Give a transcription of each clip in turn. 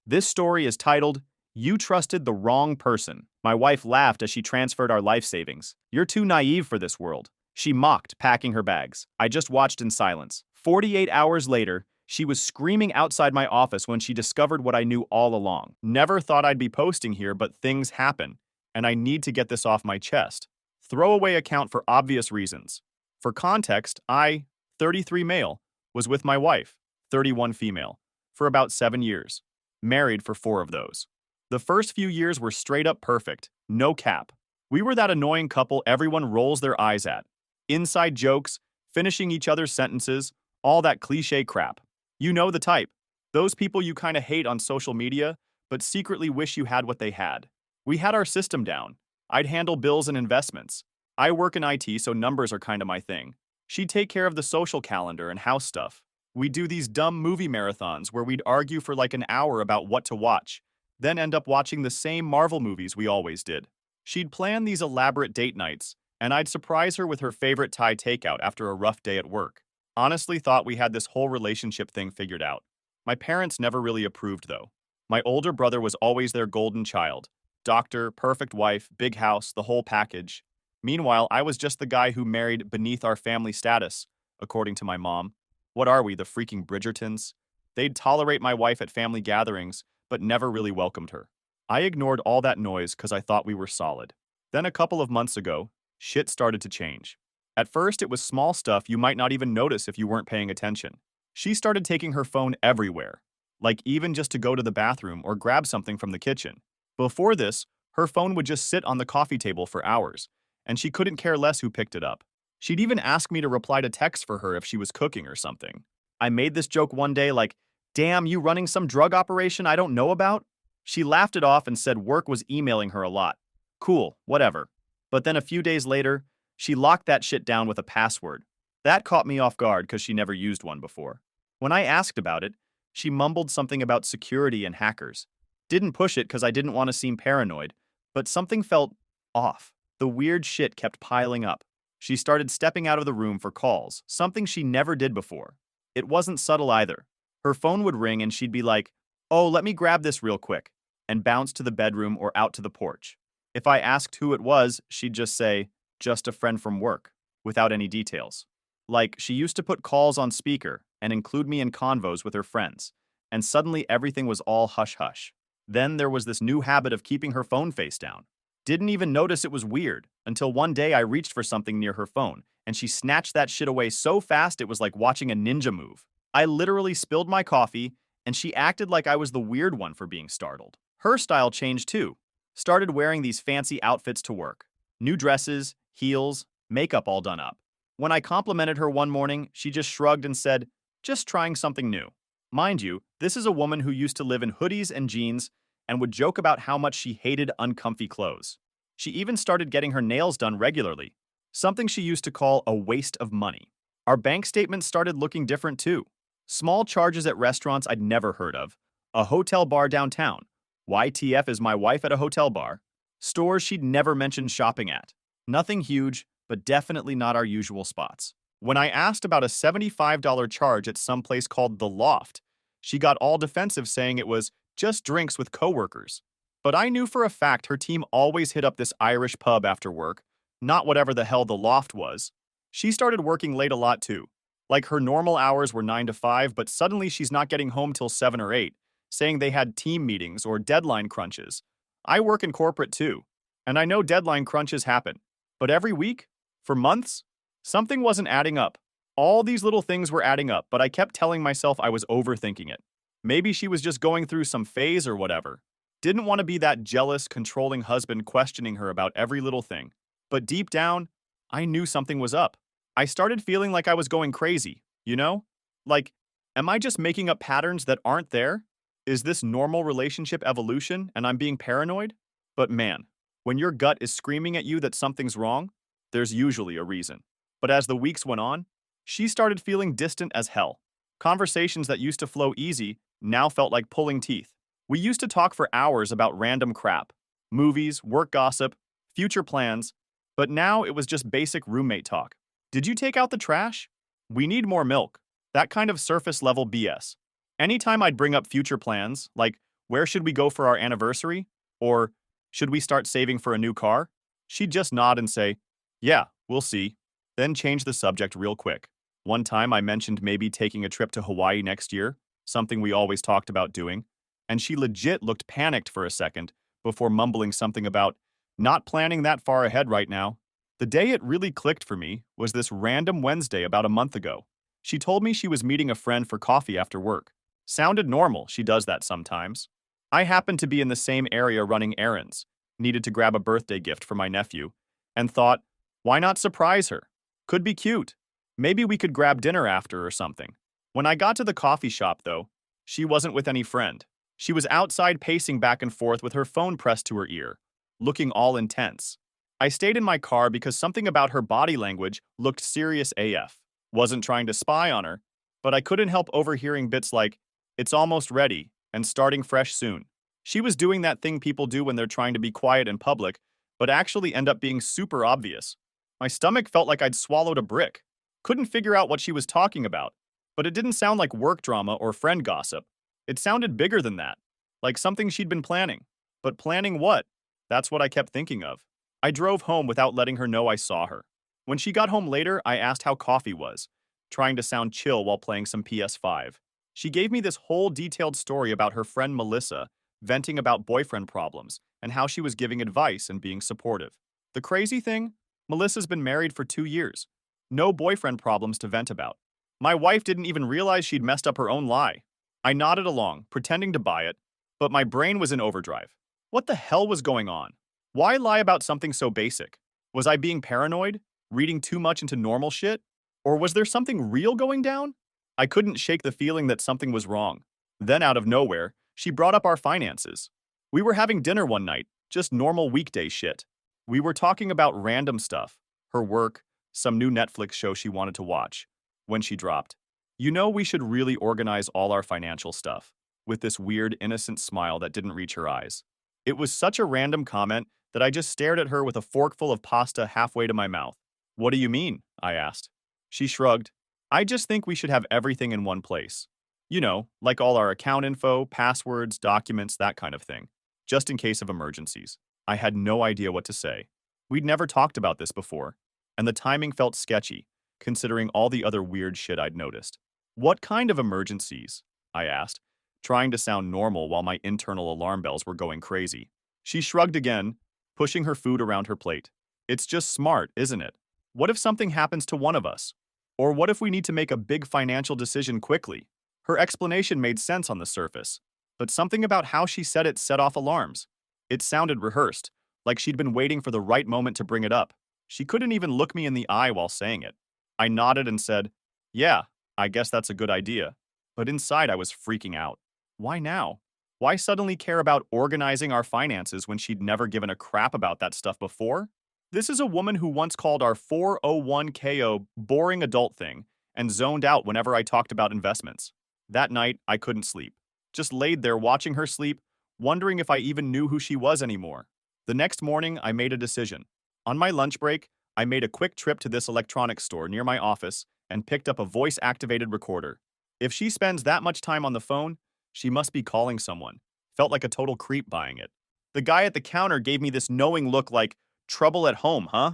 This story is titled, You Trusted the Wrong Person. My wife laughed as she transferred our life savings. You're too naive for this world. She mocked, packing her bags. I just watched in silence. 48 hours later, she was screaming outside my office when she discovered what I knew all along. Never thought I'd be posting here, but things happen, and I need to get this off my chest. Throwaway account for obvious reasons. For context, I, 33 male, was with my wife, 31 female, for about 7 years. Married for 4 of those. The first few years were straight up perfect, no cap. We were that annoying couple everyone rolls their eyes at. Inside jokes, finishing each other's sentences, all that cliche crap. You know the type. Those people you kinda hate on social media, but secretly wish you had what they had. We had our system down. I'd handle bills and investments. I work in IT, so numbers are kinda my thing. She'd take care of the social calendar and house stuff. We'd do these dumb movie marathons where we'd argue for like an hour about what to watch, then end up watching the same Marvel movies we always did. She'd plan these elaborate date nights, and I'd surprise her with her favorite Thai takeout after a rough day at work. Honestly thought we had this whole relationship thing figured out. My parents never really approved though. My older brother was always their golden child. Doctor, perfect wife, big house, the whole package. Meanwhile, I was just the guy who married beneath our family status, according to my mom. What are we, the freaking Bridgertons? They'd tolerate my wife at family gatherings, but never really welcomed her. I ignored all that noise because I thought we were solid. Then a couple of months ago, shit started to change. At first, it was small stuff you might not even notice if you weren't paying attention. She started taking her phone everywhere, like even just to go to the bathroom or grab something from the kitchen. Before this, her phone would just sit on the coffee table for hours, and she couldn't care less who picked it up. She'd even ask me to reply to texts for her if she was cooking or something. I made this joke one day like, "Damn, you running some drug operation I don't know about?" She laughed it off and said work was emailing her a lot. Cool, whatever. But then a few days later, she locked that shit down with a password. That caught me off guard because she never used one before. When I asked about it, she mumbled something about security and hackers. Didn't push it because I didn't want to seem paranoid, but something felt off. The weird shit kept piling up. She started stepping out of the room for calls, something she never did before. It wasn't subtle either. Her phone would ring and she'd be like, "Oh, let me grab this real quick," and bounce to the bedroom or out to the porch. If I asked who it was, she'd just say, "Just a friend from work," without any details. Like, she used to put calls on speaker and include me in convos with her friends, and suddenly everything was all hush-hush. Then there was this new habit of keeping her phone face down. Didn't even notice it was weird, until one day I reached for something near her phone, and she snatched that shit away so fast it was like watching a ninja move. I literally spilled my coffee, and she acted like I was the weird one for being startled. Her style changed too. Started wearing these fancy outfits to work. New dresses, heels, makeup all done up. When I complimented her one morning, she just shrugged and said, "Just trying something new." Mind you, this is a woman who used to live in hoodies and jeans and would joke about how much she hated uncomfy clothes. She even started getting her nails done regularly, something she used to call a waste of money. Our bank statements started looking different too. Small charges at restaurants I'd never heard of, a hotel bar downtown, YTF is my wife at a hotel bar, stores she'd never mentioned shopping at. Nothing huge, but definitely not our usual spots. When I asked about a $75 charge at some place called The Loft, she got all defensive saying it was just drinks with coworkers. But I knew for a fact her team always hit up this Irish pub after work, not whatever the hell The Loft was. She started working late a lot too. Like her normal hours were 9 to 5, but suddenly she's not getting home till 7 or 8, saying they had team meetings or deadline crunches. I work in corporate too, and I know deadline crunches happen. But every week? For months? Something wasn't adding up. All these little things were adding up, but I kept telling myself I was overthinking it. Maybe she was just going through some phase or whatever. Didn't want to be that jealous, controlling husband questioning her about every little thing. But deep down, I knew something was up. I started feeling like I was going crazy, you know? Like, am I just making up patterns that aren't there? Is this normal relationship evolution and I'm being paranoid? But man, when your gut is screaming at you that something's wrong, there's usually a reason. But as the weeks went on, she started feeling distant as hell. Conversations that used to flow easy now felt like pulling teeth. We used to talk for hours about random crap, movies, work gossip, future plans, but now it was just basic roommate talk. Did you take out the trash? We need more milk. That kind of surface level BS. Anytime I'd bring up future plans, like Where should we go for our anniversary? Or should we start saving for a new car? She'd just nod and say, yeah, we'll see. Then change the subject real quick. One time I mentioned maybe taking a trip to Hawaii next year, something we always talked about doing, and she legit looked panicked for a second before mumbling something about not planning that far ahead right now. The day it really clicked for me was this random Wednesday about a month ago. She told me she was meeting a friend for coffee after work. Sounded normal, she does that sometimes. I happened to be in the same area running errands, needed to grab a birthday gift for my nephew, and thought, why not surprise her? Could be cute. Maybe we could grab dinner after or something. When I got to the coffee shop, though, she wasn't with any friend. She was outside pacing back and forth with her phone pressed to her ear, looking all intense. I stayed in my car because something about her body language looked serious AF. Wasn't trying to spy on her, but I couldn't help overhearing bits like, it's almost ready, and starting fresh soon. She was doing that thing people do when they're trying to be quiet in public, but actually end up being super obvious. My stomach felt like I'd swallowed a brick. Couldn't figure out what she was talking about, but it didn't sound like work drama or friend gossip. It sounded bigger than that, like something she'd been planning. But planning what? That's what I kept thinking of. I drove home without letting her know I saw her. When she got home later, I asked how coffee was, trying to sound chill while playing some PS5. She gave me this whole detailed story about her friend Melissa, venting about boyfriend problems, and how she was giving advice and being supportive. The crazy thing? Melissa's been married for 2 years. No boyfriend problems to vent about. My wife didn't even realize she'd messed up her own lie. I nodded along, pretending to buy it, but my brain was in overdrive. What the hell was going on? Why lie about something so basic? Was I being paranoid? Reading too much into normal shit? Or was there something real going down? I couldn't shake the feeling that something was wrong. Then, out of nowhere, she brought up our finances. We were having dinner one night, just normal weekday shit. We were talking about random stuff, her work, some new Netflix show she wanted to watch, when she dropped, you know, we should really organize all our financial stuff, with this weird, innocent smile that didn't reach her eyes. It was such a random comment that I just stared at her with a forkful of pasta halfway to my mouth. What do you mean? I asked. She shrugged. I just think we should have everything in one place. You know, like all our account info, passwords, documents, that kind of thing, just in case of emergencies. I had no idea what to say. We'd never talked about this before, and the timing felt sketchy, considering all the other weird shit I'd noticed. What kind of emergencies? I asked, trying to sound normal while my internal alarm bells were going crazy. She shrugged again, pushing her food around her plate. It's just smart, isn't it? What if something happens to one of us? Or what if we need to make a big financial decision quickly? Her explanation made sense on the surface, but something about how she said it set off alarms. It sounded rehearsed, like she'd been waiting for the right moment to bring it up. She couldn't even look me in the eye while saying it. I nodded and said, yeah, I guess that's a good idea. But inside I was freaking out. Why now? Why suddenly care about organizing our finances when she'd never given a crap about that stuff before? This is a woman who once called our 401k boring adult thing and zoned out whenever I talked about investments. That night, I couldn't sleep. Just laid there watching her sleep, wondering if I even knew who she was anymore. The next morning, I made a decision. On my lunch break, I made a quick trip to this electronics store near my office and picked up a voice-activated recorder. If she spends that much time on the phone, she must be calling someone. Felt like a total creep buying it. The guy at the counter gave me this knowing look like, trouble at home, huh?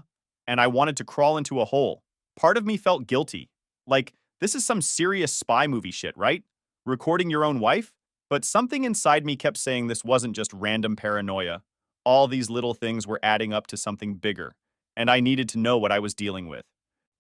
And I wanted to crawl into a hole. Part of me felt guilty. Like, this is some serious spy movie shit, right? Recording your own wife? But something inside me kept saying this wasn't just random paranoia. All these little things were adding up to something bigger, and I needed to know what I was dealing with.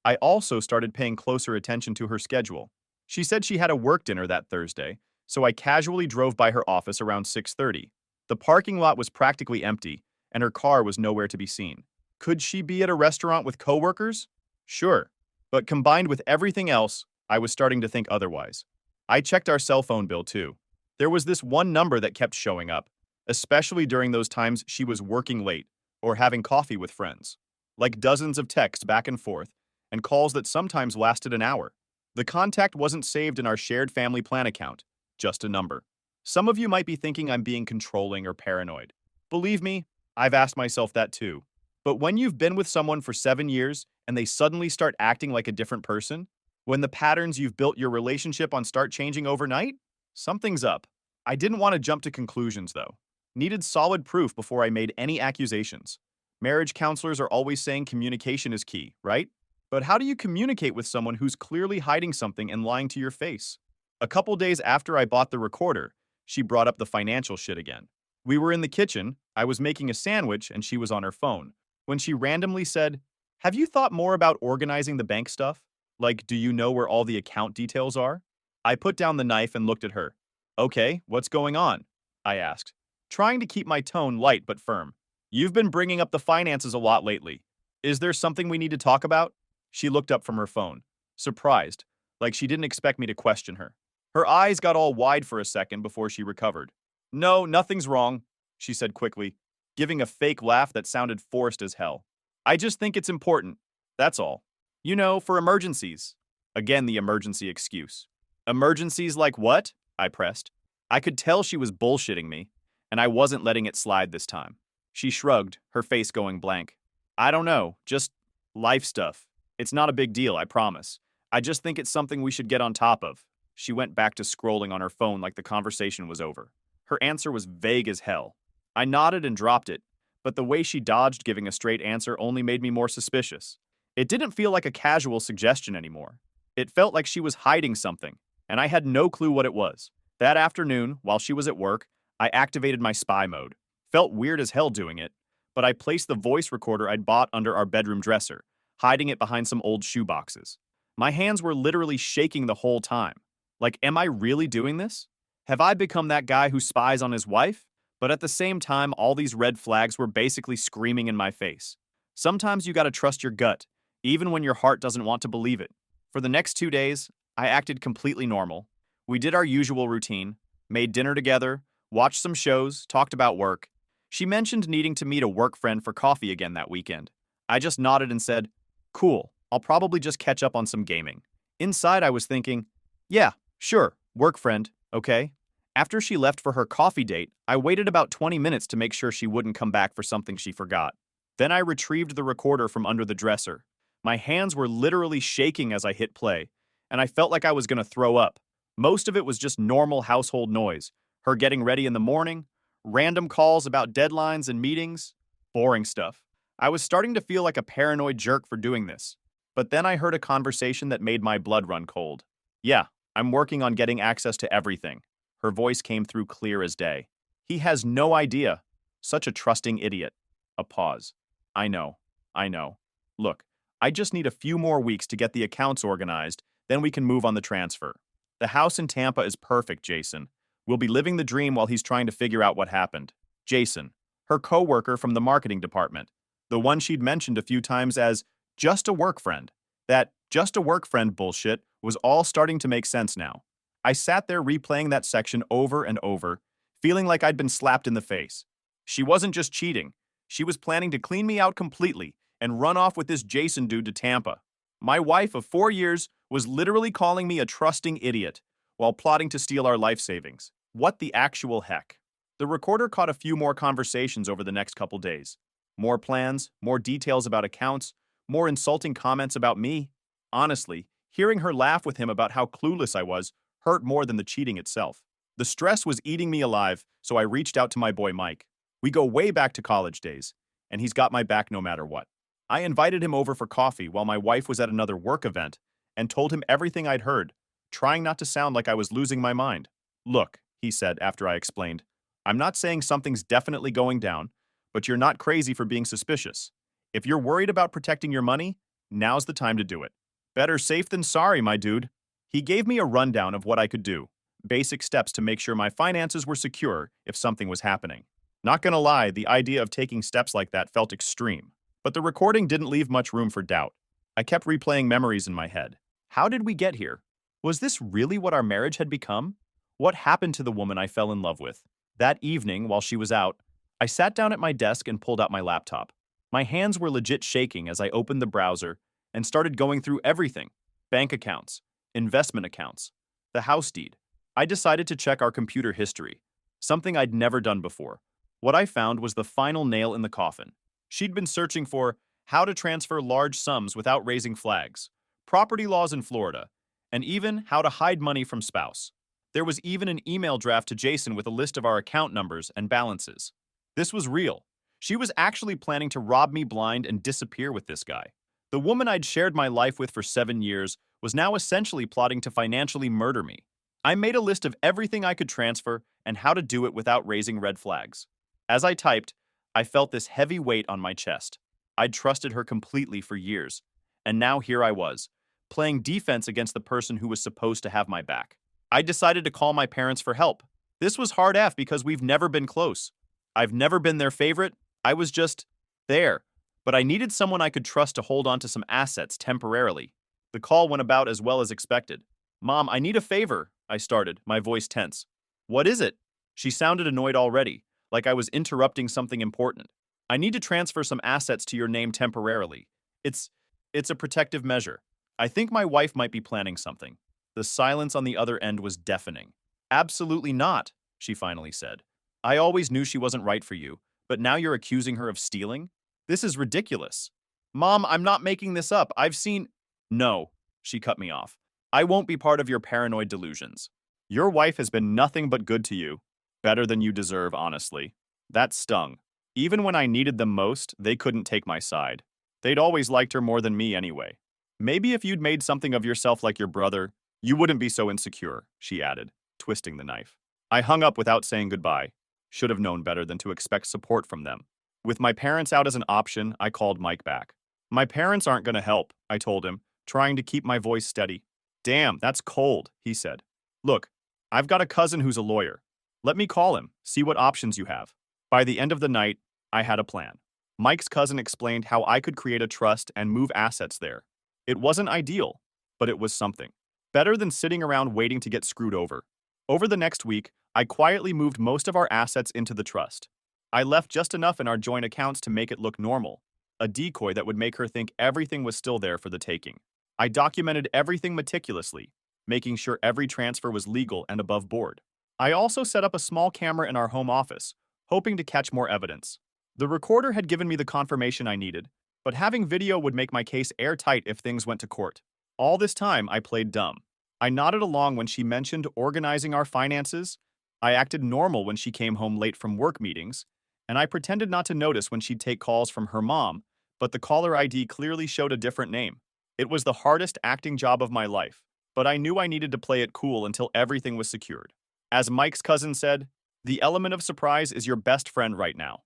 I also started paying closer attention to her schedule. She said she had a work dinner that Thursday, so I casually drove by her office around 6:30. The parking lot was practically empty, and her car was nowhere to be seen. Could she be at a restaurant with coworkers? Sure, but combined with everything else, I was starting to think otherwise. I checked our cell phone bill too. There was this one number that kept showing up, especially during those times she was working late or having coffee with friends. Like dozens of texts back and forth, and calls that sometimes lasted an hour. The contact wasn't saved in our shared family plan account, just a number. Some of you might be thinking I'm being controlling or paranoid. Believe me, I've asked myself that too. But when you've been with someone for 7 years and they suddenly start acting like a different person, when the patterns you've built your relationship on start changing overnight, something's up. I didn't want to jump to conclusions, though. Needed solid proof before I made any accusations. Marriage counselors are always saying communication is key, right? But how do you communicate with someone who's clearly hiding something and lying to your face? A couple days after I bought the recorder, she brought up the financial shit again. We were in the kitchen, I was making a sandwich, and she was on her phone, when she randomly said, "Have you thought more about organizing the bank stuff? Like, do you know where all the account details are?" I put down the knife and looked at her. "Okay, what's going on?" I asked, trying to keep my tone light but firm. "You've been bringing up the finances a lot lately. Is there something we need to talk about?" She looked up from her phone, surprised, like she didn't expect me to question her. Her eyes got all wide for a second before she recovered. "No, nothing's wrong," she said quickly, giving a fake laugh that sounded forced as hell. "I just think it's important. That's all. You know, for emergencies." Again, the emergency excuse. "Emergencies like what?" I pressed. I could tell she was bullshitting me, and I wasn't letting it slide this time. She shrugged, her face going blank. "I don't know, just life stuff. It's not a big deal, I promise. I just think it's something we should get on top of." She went back to scrolling on her phone like the conversation was over. Her answer was vague as hell. I nodded and dropped it, but the way she dodged giving a straight answer only made me more suspicious. It didn't feel like a casual suggestion anymore. It felt like she was hiding something, and I had no clue what it was. That afternoon, while she was at work, I activated my spy mode. Felt weird as hell doing it, but I placed the voice recorder I'd bought under our bedroom dresser, hiding it behind some old shoe boxes. My hands were literally shaking the whole time. Like, am I really doing this? Have I become that guy who spies on his wife? But at the same time, all these red flags were basically screaming in my face. Sometimes you gotta trust your gut, even when your heart doesn't want to believe it. For the next 2 days, I acted completely normal. We did our usual routine, made dinner together, watched some shows, talked about work. She mentioned needing to meet a work friend for coffee again that weekend. I just nodded and said, "Cool, I'll probably just catch up on some gaming." Inside, I was thinking, yeah, sure, work friend, okay? After she left for her coffee date, I waited about 20 minutes to make sure she wouldn't come back for something she forgot. Then I retrieved the recorder from under the dresser. My hands were literally shaking as I hit play, and I felt like I was gonna throw up. Most of it was just normal household noise, her getting ready in the morning, random calls about deadlines and meetings, boring stuff. I was starting to feel like a paranoid jerk for doing this. But then I heard a conversation that made my blood run cold. "Yeah, I'm working on getting access to everything." Her voice came through clear as day. "He has no idea." Such a trusting idiot. A pause. I know. I know. "Look, I just need a few more weeks to get the accounts organized, then we can move on the transfer. The house in Tampa is perfect, Jason. We'll be living the dream while he's trying to figure out what happened." Jason, her coworker from the marketing department, the one she'd mentioned a few times as just a work friend. That just a work friend bullshit was all starting to make sense now. I sat there replaying that section over and over, feeling like I'd been slapped in the face. She wasn't just cheating. She was planning to clean me out completely and run off with this Jason dude to Tampa. My wife of 4 years was literally calling me a trusting idiot while plotting to steal our life savings. What the actual heck? The recorder caught a few more conversations over the next couple days. More plans, more details about accounts, more insulting comments about me. Honestly, hearing her laugh with him about how clueless I was hurt more than the cheating itself. The stress was eating me alive, so I reached out to my boy Mike. We go way back to college days, and he's got my back no matter what. I invited him over for coffee while my wife was at another work event and told him everything I'd heard, trying not to sound like I was losing my mind. "Look," he said after I explained, "I'm not saying something's definitely going down, but you're not crazy for being suspicious. If you're worried about protecting your money, now's the time to do it. Better safe than sorry, my dude." He gave me a rundown of what I could do, basic steps to make sure my finances were secure if something was happening. Not gonna lie, the idea of taking steps like that felt extreme. But the recording didn't leave much room for doubt. I kept replaying memories in my head. How did we get here? Was this really what our marriage had become? What happened to the woman I fell in love with? That evening, while she was out, I sat down at my desk and pulled out my laptop. My hands were legit shaking as I opened the browser and started going through everything: bank accounts, investment accounts, the house deed. I decided to check our computer history, something I'd never done before. What I found was the final nail in the coffin. She'd been searching for how to transfer large sums without raising flags, property laws in Florida, and even how to hide money from spouse. There was even an email draft to Jason with a list of our account numbers and balances. This was real. She was actually planning to rob me blind and disappear with this guy. The woman I'd shared my life with for 7 years was now essentially plotting to financially murder me. I made a list of everything I could transfer and how to do it without raising red flags. As I typed, I felt this heavy weight on my chest. I'd trusted her completely for years, and now here I was, playing defense against the person who was supposed to have my back. I decided to call my parents for help. This was hard F because we've never been close. I've never been their favorite. I was just there. But I needed someone I could trust to hold on to some assets temporarily. The call went about as well as expected. "Mom, I need a favor," I started, my voice tense. "What is it?" She sounded annoyed already, like I was interrupting something important. "I need to transfer some assets to your name temporarily. It's a protective measure. I think my wife might be planning something." The silence on the other end was deafening. "Absolutely not," she finally said. "I always knew she wasn't right for you, but now you're accusing her of stealing? This is ridiculous." "Mom, I'm not making this up. I've seen—" "No," she cut me off. "I won't be part of your paranoid delusions. Your wife has been nothing but good to you. Better than you deserve, honestly." That stung. Even when I needed them most, they couldn't take my side. They'd always liked her more than me anyway. "Maybe if you'd made something of yourself like your brother, you wouldn't be so insecure," she added, twisting the knife. I hung up without saying goodbye. Should have known better than to expect support from them. With my parents out as an option, I called Mike back. "My parents aren't going to help," I told him, trying to keep my voice steady. "Damn, that's cold," he said. "Look, I've got a cousin who's a lawyer. Let me call him, see what options you have." By the end of the night, I had a plan. Mike's cousin explained how I could create a trust and move assets there. It wasn't ideal, but it was something. Better than sitting around waiting to get screwed over. Over the next week, I quietly moved most of our assets into the trust. I left just enough in our joint accounts to make it look normal, a decoy that would make her think everything was still there for the taking. I documented everything meticulously, making sure every transfer was legal and above board. I also set up a small camera in our home office, hoping to catch more evidence. The recorder had given me the confirmation I needed, but having video would make my case airtight if things went to court. All this time, I played dumb. I nodded along when she mentioned organizing our finances. I acted normal when she came home late from work meetings, and I pretended not to notice when she'd take calls from her mom, but the caller ID clearly showed a different name. It was the hardest acting job of my life, but I knew I needed to play it cool until everything was secured. As Mike's cousin said, "The element of surprise is your best friend right now."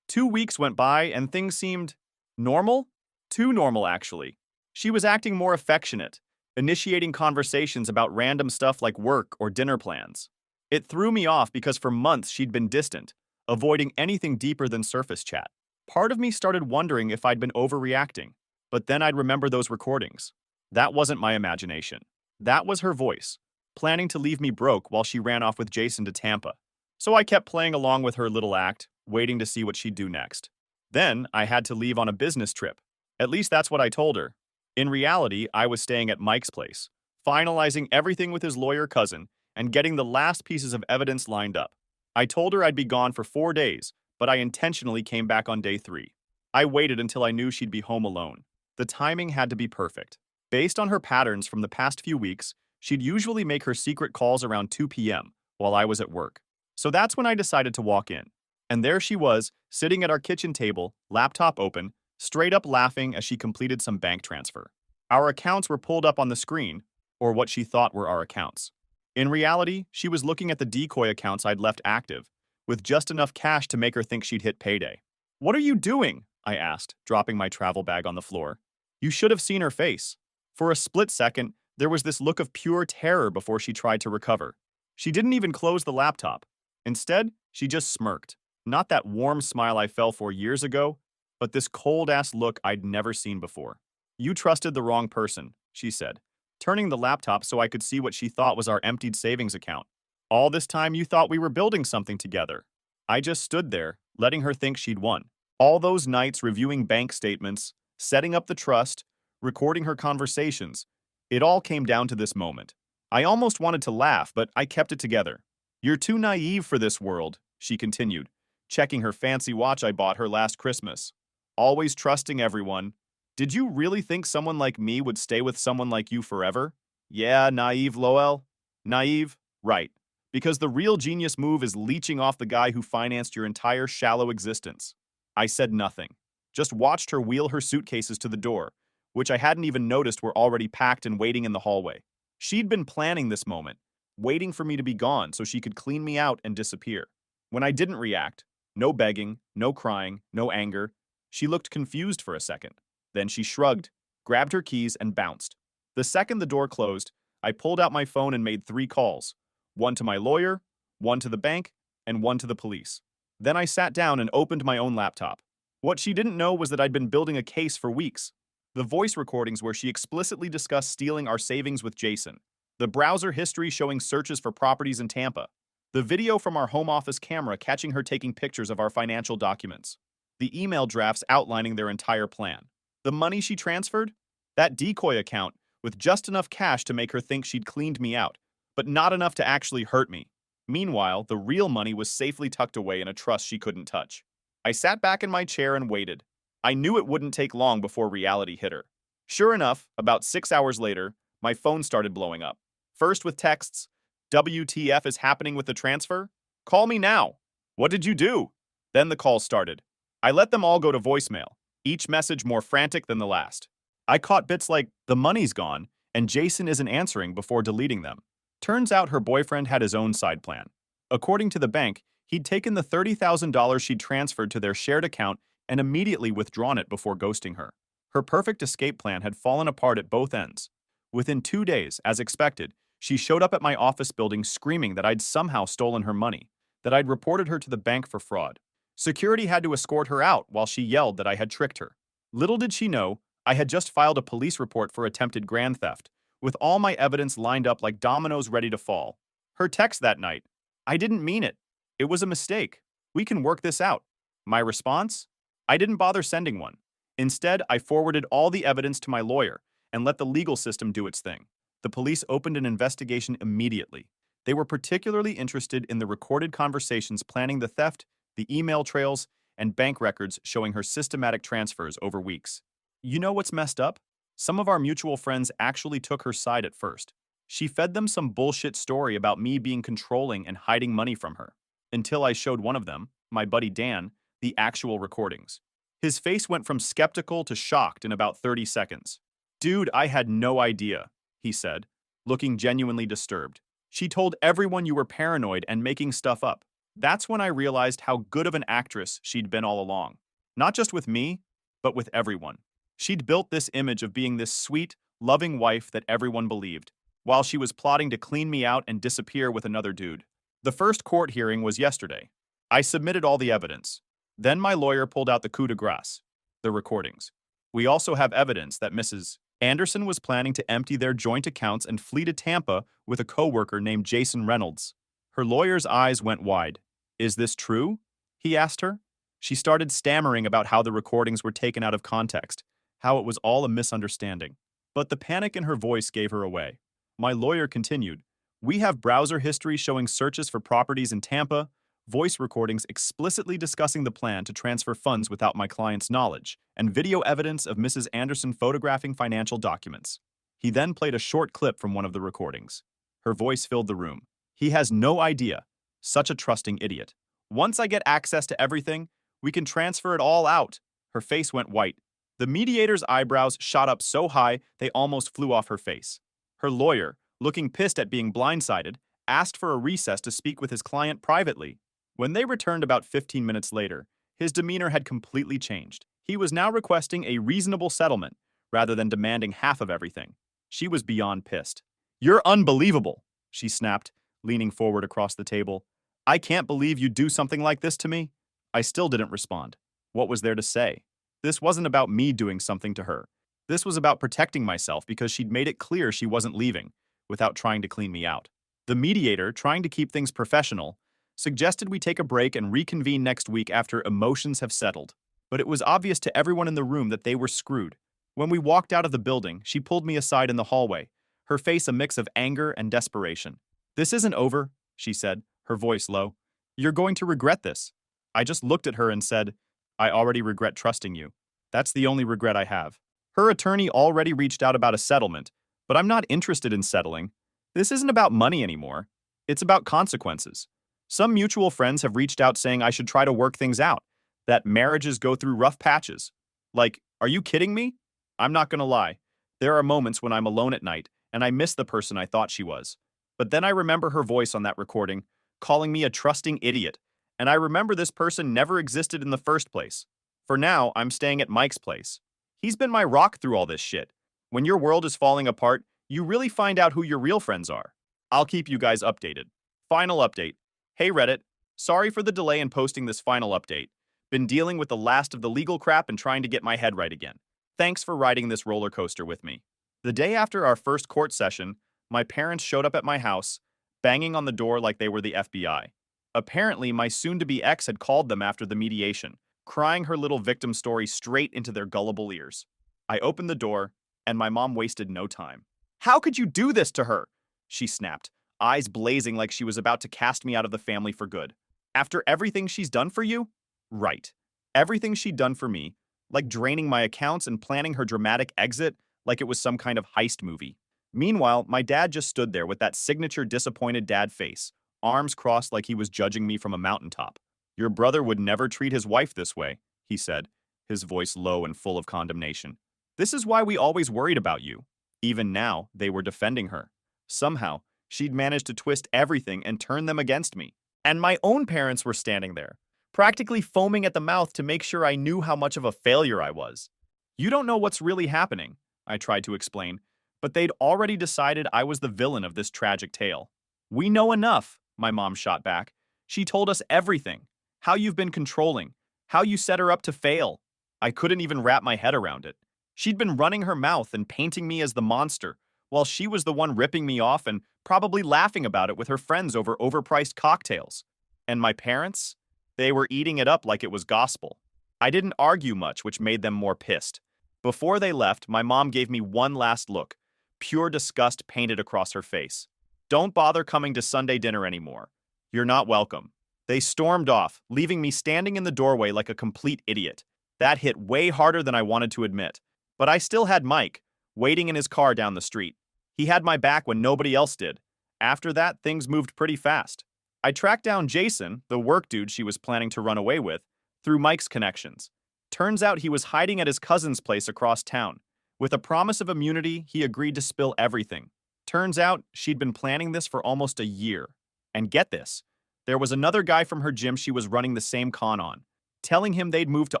2 weeks went by and things seemed normal? Too normal, actually. She was acting more affectionate, initiating conversations about random stuff like work or dinner plans. It threw me off because for months she'd been distant, avoiding anything deeper than surface chat. Part of me started wondering if I'd been overreacting, but then I'd remember those recordings. That wasn't my imagination. That was her voice, planning to leave me broke while she ran off with Jason to Tampa. So I kept playing along with her little act, waiting to see what she'd do next. Then I had to leave on a business trip. At least that's what I told her. In reality, I was staying at Mike's place, finalizing everything with his lawyer cousin and getting the last pieces of evidence lined up. I told her I'd be gone for 4 days, but I intentionally came back on day 3. I waited until I knew she'd be home alone. The timing had to be perfect. Based on her patterns from the past few weeks, she'd usually make her secret calls around 2 p.m. while I was at work. So that's when I decided to walk in. And there she was, sitting at our kitchen table, laptop open, straight up laughing as she completed some bank transfer. Our accounts were pulled up on the screen, or what she thought were our accounts. In reality, she was looking at the decoy accounts I'd left active, with just enough cash to make her think she'd hit payday. "What are you doing?" I asked, dropping my travel bag on the floor. You should have seen her face. For a split second, there was this look of pure terror before she tried to recover. She didn't even close the laptop. Instead, she just smirked. Not that warm smile I fell for years ago, but this cold-ass look I'd never seen before. "You trusted the wrong person," she said, turning the laptop so I could see what she thought was our emptied savings account. "All this time you thought we were building something together." I just stood there, letting her think she'd won. All those nights reviewing bank statements, setting up the trust, recording her conversations, it all came down to this moment. I almost wanted to laugh, but I kept it together. "You're too naive for this world," she continued, checking her fancy watch I bought her last Christmas. "Always trusting everyone. Did you really think someone like me would stay with someone like you forever? Yeah, naive Lowell. Naive, Right. Because the real genius move is leeching off the guy who financed your entire shallow existence. I said nothing. Just watched her wheel her suitcases to the door, which I hadn't even noticed were already packed and waiting in the hallway. She'd been planning this moment, waiting for me to be gone so she could clean me out and disappear. When I didn't react, no begging, no crying, no anger, she looked confused for a second. Then she shrugged, grabbed her keys, and bounced. The second the door closed, I pulled out my phone and made 3 calls. One to my lawyer, one to the bank, and one to the police. Then I sat down and opened my own laptop. What she didn't know was that I'd been building a case for weeks. The voice recordings where she explicitly discussed stealing our savings with Jason. The browser history showing searches for properties in Tampa. The video from our home office camera catching her taking pictures of our financial documents. The email drafts outlining their entire plan. The money she transferred? That decoy account with just enough cash to make her think she'd cleaned me out, but not enough to actually hurt me. Meanwhile, the real money was safely tucked away in a trust she couldn't touch. I sat back in my chair and waited. I knew it wouldn't take long before reality hit her. Sure enough, about 6 hours later, my phone started blowing up. First with texts, "WTF is happening with the transfer? Call me now. What did you do?" Then the calls started. I let them all go to voicemail, each message more frantic than the last. I caught bits like, "The money's gone," and "Jason isn't answering," before deleting them. Turns out her boyfriend had his own side plan. According to the bank, he'd taken the $30,000 she'd transferred to their shared account and immediately withdrawn it before ghosting her. Her perfect escape plan had fallen apart at both ends. Within 2 days, as expected, she showed up at my office building screaming that I'd somehow stolen her money, that I'd reported her to the bank for fraud. Security had to escort her out while she yelled that I had tricked her. Little did she know, I had just filed a police report for attempted grand theft, with all my evidence lined up like dominoes ready to fall. Her text that night, "I didn't mean it. It was a mistake. We can work this out." My response? I didn't bother sending one. Instead, I forwarded all the evidence to my lawyer and let the legal system do its thing. The police opened an investigation immediately. They were particularly interested in the recorded conversations planning the theft, the email trails, and bank records showing her systematic transfers over weeks. You know what's messed up? Some of our mutual friends actually took her side at first. She fed them some bullshit story about me being controlling and hiding money from her. Until I showed one of them, my buddy Dan, the actual recordings. His face went from skeptical to shocked in about 30 seconds. "Dude, I had no idea," he said, looking genuinely disturbed. "She told everyone you were paranoid and making stuff up." That's when I realized how good of an actress she'd been all along. Not just with me, but with everyone. She'd built this image of being this sweet, loving wife that everyone believed, while she was plotting to clean me out and disappear with another dude. The first court hearing was yesterday. I submitted all the evidence. Then my lawyer pulled out the coup de grace, the recordings. We also have evidence that Mrs. Anderson was planning to empty their joint accounts and flee to Tampa with a coworker named Jason Reynolds. Her lawyer's eyes went wide. "Is this true?" he asked her. She started stammering about how the recordings were taken out of context, how it was all a misunderstanding. But the panic in her voice gave her away. My lawyer continued, "We have browser history showing searches for properties in Tampa, voice recordings explicitly discussing the plan to transfer funds without my client's knowledge, and video evidence of Mrs. Anderson photographing financial documents." He then played a short clip from one of the recordings. Her voice filled the room. "He has no idea. Such a trusting idiot. Once I get access to everything, we can transfer it all out." Her face went white. The mediator's eyebrows shot up so high they almost flew off her face. Her lawyer, looking pissed at being blindsided, asked for a recess to speak with his client privately. When they returned about 15 minutes later, his demeanor had completely changed. He was now requesting a reasonable settlement, rather than demanding half of everything. She was beyond pissed. "You're unbelievable," she snapped, leaning forward across the table. "I can't believe you'd do something like this to me." I still didn't respond. What was there to say? This wasn't about me doing something to her. This was about protecting myself because she'd made it clear she wasn't leaving, without trying to clean me out. The mediator, trying to keep things professional, suggested we take a break and reconvene next week after emotions have settled. But it was obvious to everyone in the room that they were screwed. When we walked out of the building, she pulled me aside in the hallway, her face a mix of anger and desperation. "This isn't over," she said, her voice low. "You're going to regret this." I just looked at her and said, "I already regret trusting you. That's the only regret I have." Her attorney already reached out about a settlement, but I'm not interested in settling. This isn't about money anymore. It's about consequences. Some mutual friends have reached out saying I should try to work things out, that marriages go through rough patches. Like, are you kidding me? I'm not gonna lie. There are moments when I'm alone at night and I miss the person I thought she was. But then I remember her voice on that recording, calling me a trusting idiot, and I remember this person never existed in the first place. For now, I'm staying at Mike's place. He's been my rock through all this shit. When your world is falling apart, you really find out who your real friends are. I'll keep you guys updated. Final update. Hey Reddit, sorry for the delay in posting this final update. Been dealing with the last of the legal crap and trying to get my head right again. Thanks for riding this roller coaster with me. The day after our first court session, my parents showed up at my house, banging on the door like they were the FBI. Apparently, my soon-to-be ex had called them after the mediation, crying her little victim story straight into their gullible ears. I opened the door, and my mom wasted no time. How could you do this to her? She snapped, eyes blazing like she was about to cast me out of the family for good. After everything she's done for you? Right. Everything she'd done for me, like draining my accounts and planning her dramatic exit like it was some kind of heist movie. Meanwhile, my dad just stood there with that signature disappointed dad face, arms crossed like he was judging me from a mountaintop. Your brother would never treat his wife this way, he said, his voice low and full of condemnation. This is why we always worried about you. Even now, they were defending her. Somehow, she'd managed to twist everything and turn them against me. And my own parents were standing there, practically foaming at the mouth to make sure I knew how much of a failure I was. You don't know what's really happening, I tried to explain, but they'd already decided I was the villain of this tragic tale. We know enough, my mom shot back. She told us everything. How you've been controlling. How you set her up to fail. I couldn't even wrap my head around it. She'd been running her mouth and painting me as the monster, while she was the one ripping me off and probably laughing about it with her friends over overpriced cocktails. And my parents? They were eating it up like it was gospel. I didn't argue much, which made them more pissed. Before they left, my mom gave me one last look, pure disgust painted across her face. Don't bother coming to Sunday dinner anymore. You're not welcome. They stormed off, leaving me standing in the doorway like a complete idiot. That hit way harder than I wanted to admit. But I still had Mike, waiting in his car down the street. He had my back when nobody else did. After that, things moved pretty fast. I tracked down Jason, the work dude she was planning to run away with, through Mike's connections. Turns out he was hiding at his cousin's place across town. With a promise of immunity, he agreed to spill everything. Turns out she'd been planning this for almost a year. And get this, there was another guy from her gym she was running the same con on, telling him they'd move to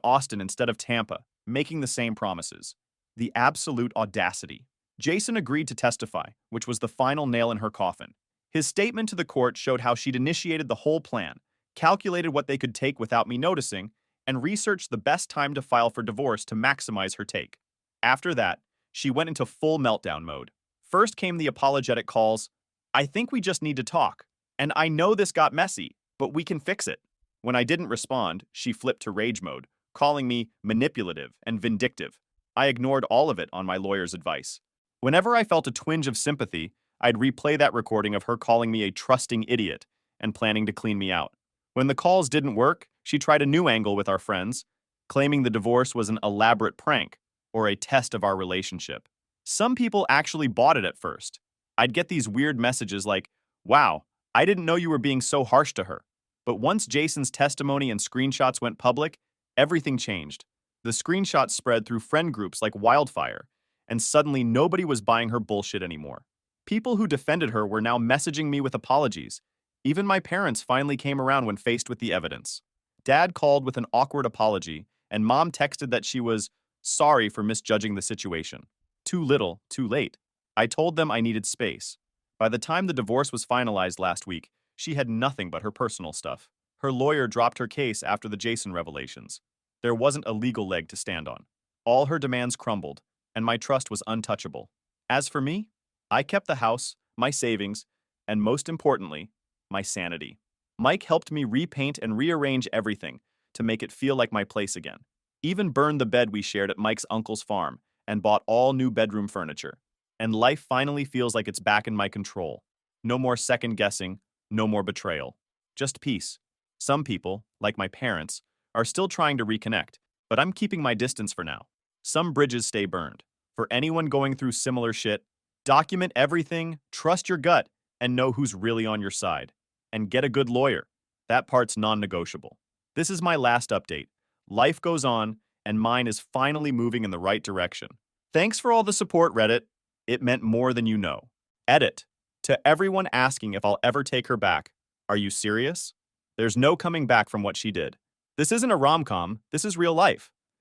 Austin instead of Tampa, making the same promises. The absolute audacity. Jason agreed to testify, which was the final nail in her coffin. His statement to the court showed how she'd initiated the whole plan, calculated what they could take without me noticing, and researched the best time to file for divorce to maximize her take. After that, she went into full meltdown mode. First came the apologetic calls, I think we just need to talk, and I know this got messy, but we can fix it. When I didn't respond, she flipped to rage mode, calling me manipulative and vindictive. I ignored all of it on my lawyer's advice. Whenever I felt a twinge of sympathy, I'd replay that recording of her calling me a trusting idiot and planning to clean me out. When the calls didn't work, she tried a new angle with our friends, claiming the divorce was an elaborate prank or a test of our relationship. Some people actually bought it at first. I'd get these weird messages like, wow, I didn't know you were being so harsh to her. But once Jason's testimony and screenshots went public, everything changed. The screenshots spread through friend groups like wildfire, and suddenly nobody was buying her bullshit anymore. People who defended her were now messaging me with apologies. Even my parents finally came around when faced with the evidence. Dad called with an awkward apology, and Mom texted that she was sorry for misjudging the situation. Too little, too late. I told them I needed space. By the time the divorce was finalized last week, she had nothing but her personal stuff. Her lawyer dropped her case after the Jason revelations. There wasn't a legal leg to stand on. All her demands crumbled, and my trust was untouchable. As for me, I kept the house, my savings, and most importantly, my sanity. Mike helped me repaint and rearrange everything to make it feel like my place again. Even burned the bed we shared at Mike's uncle's farm and bought all new bedroom furniture. And life finally feels like it's back in my control. No more second guessing, no more betrayal. Just peace. Some people, like my parents, are still trying to reconnect, but I'm keeping my distance for now. Some bridges stay burned. For anyone going through similar shit, document everything, trust your gut, and know who's really on your side. And get a good lawyer. That part's non-negotiable. This is my last update. Life goes on, and mine is finally moving in the right direction. Thanks for all the support, Reddit. It meant more than you know. Edit. To everyone asking if I'll ever take her back, are you serious? There's no coming back from what she did. This isn't a rom-com, this is real life.